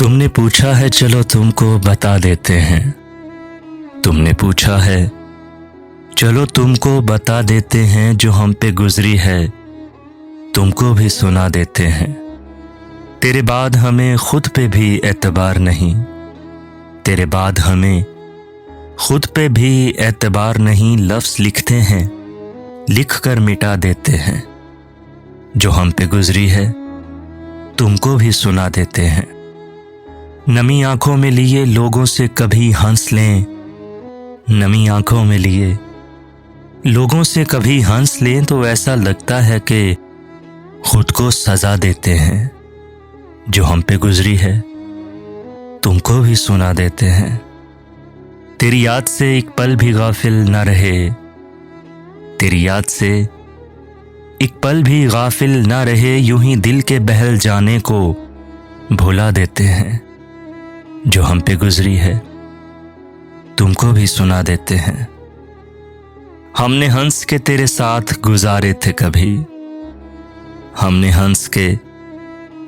तुमने पूछा है चलो तुमको बता देते हैं। तुमने पूछा है चलो तुमको बता देते हैं, जो हम पे गुजरी है तुमको भी सुना देते हैं। तेरे बाद हमें खुद पे भी एतबार नहीं, तेरे बाद हमें खुद पे भी एतबार नहीं। लफ्ज़ लिखते हैं लिख कर मिटा देते हैं, जो हम पे गुजरी है तुमको भी सुना देते हैं। नमी आंखों में लिए लोगों से कभी हंस लें, नमी आंखों में लिए लोगों से कभी हंस लें तो ऐसा लगता है कि खुद को सजा देते हैं। जो हम पे गुजरी है तुमको भी सुना देते हैं। तेरी याद से एक पल भी गाफिल न रहे, तेरी याद से एक पल भी गाफिल न रहे। यूं ही दिल के बहल जाने को भुला देते हैं। जो हम पे गुजरी है तुमको भी सुना देते हैं। हमने हंस के तेरे साथ गुजारे थे कभी, हमने हंस के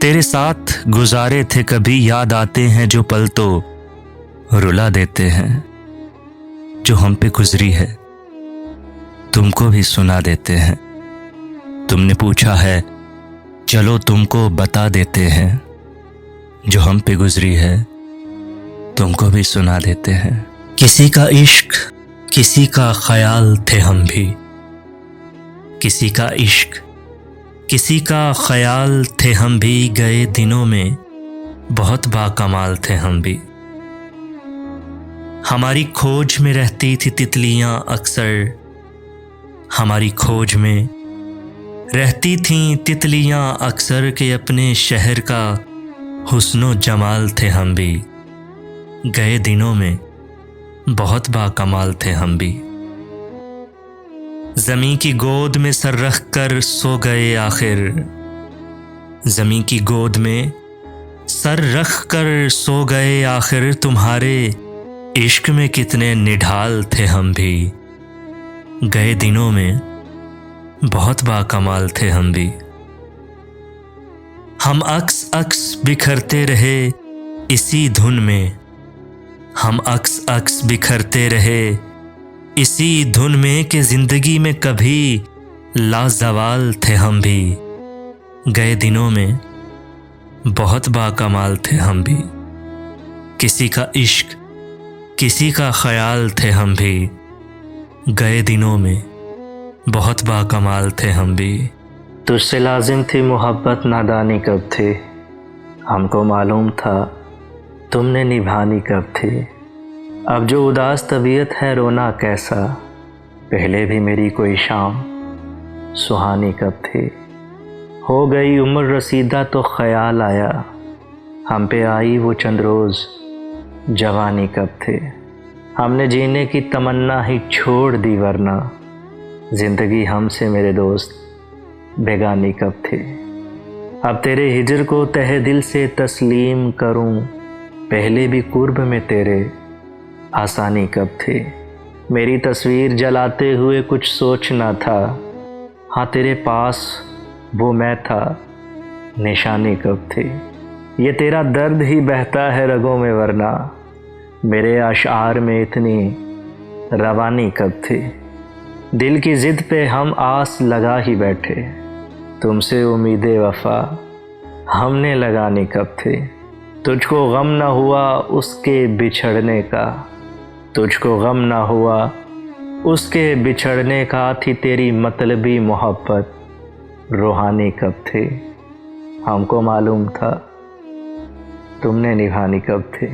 तेरे साथ गुजारे थे कभी। याद आते हैं जो पल तो रुला देते हैं। जो हम पे गुजरी है तुमको भी सुना देते हैं। तुमने पूछा है चलो तुमको बता देते हैं, जो हम पे गुजरी है तुमको भी सुना देते हैं। किसी का इश्क किसी का ख्याल थे हम भी, किसी का इश्क किसी का ख्याल थे हम भी। गए दिनों में बहुत बाकमाल थे हम भी। हमारी खोज में रहती थी तितलियां अक्सर, हमारी खोज में रहती थीं तितलियां अक्सर के अपने शहर का हुस्नो जमाल थे हम भी। गए दिनों में बहुत बाकमाल थे हम भी। ज़मीं की गोद में सर रख कर सो गए आखिर, ज़मीं की गोद में सर रख कर सो गए आखिर। तुम्हारे इश्क में कितने निढाल थे हम भी। गए दिनों में बहुत बाकमाल थे हम भी। हम अक्स अक्स बिखरते रहे इसी धुन में, हम अक्स अक्स बिखरते रहे इसी धुन में कि जिंदगी में कभी लाजवाल थे हम भी। गए दिनों में बहुत बाकमाल थे हम भी। किसी का इश्क किसी का ख्याल थे हम भी। गए दिनों में बहुत बाकमाल थे हम भी। तुझसे लाजिम थी मोहब्बत नादानी कब थी, हमको मालूम था तुमने निभानी कब थी। अब जो उदास तबीयत है रोना कैसा, पहले भी मेरी कोई शाम सुहानी कब थी। हो गई उम्र रसीदा तो ख्याल आया, हम पे आई वो चंद रोज़ जवानी कब थे। हमने जीने की तमन्ना ही छोड़ दी वरना ज़िंदगी हमसे मेरे दोस्त बेगानी कब थे। अब तेरे हिजर को तहे दिल से तस्लीम करूं, पहले भी कुर्ब में तेरे आसानी कब थी। मेरी तस्वीर जलाते हुए कुछ सोचना था, हाँ तेरे पास वो मैं था निशानी कब थी। ये तेरा दर्द ही बहता है रगों में वरना मेरे अशार में इतनी रवानी कब थी। दिल की ज़िद पे हम आस लगा ही बैठे, तुमसे उम्मीदें वफ़ा हमने लगानी कब थी। तुझको गम न हुआ उसके बिछड़ने का, तुझको गम न हुआ उसके बिछड़ने का। थी तेरी मतलबी मोहब्बत रूहानी कब थी। हमको मालूम था तुमने निभानी कब थी।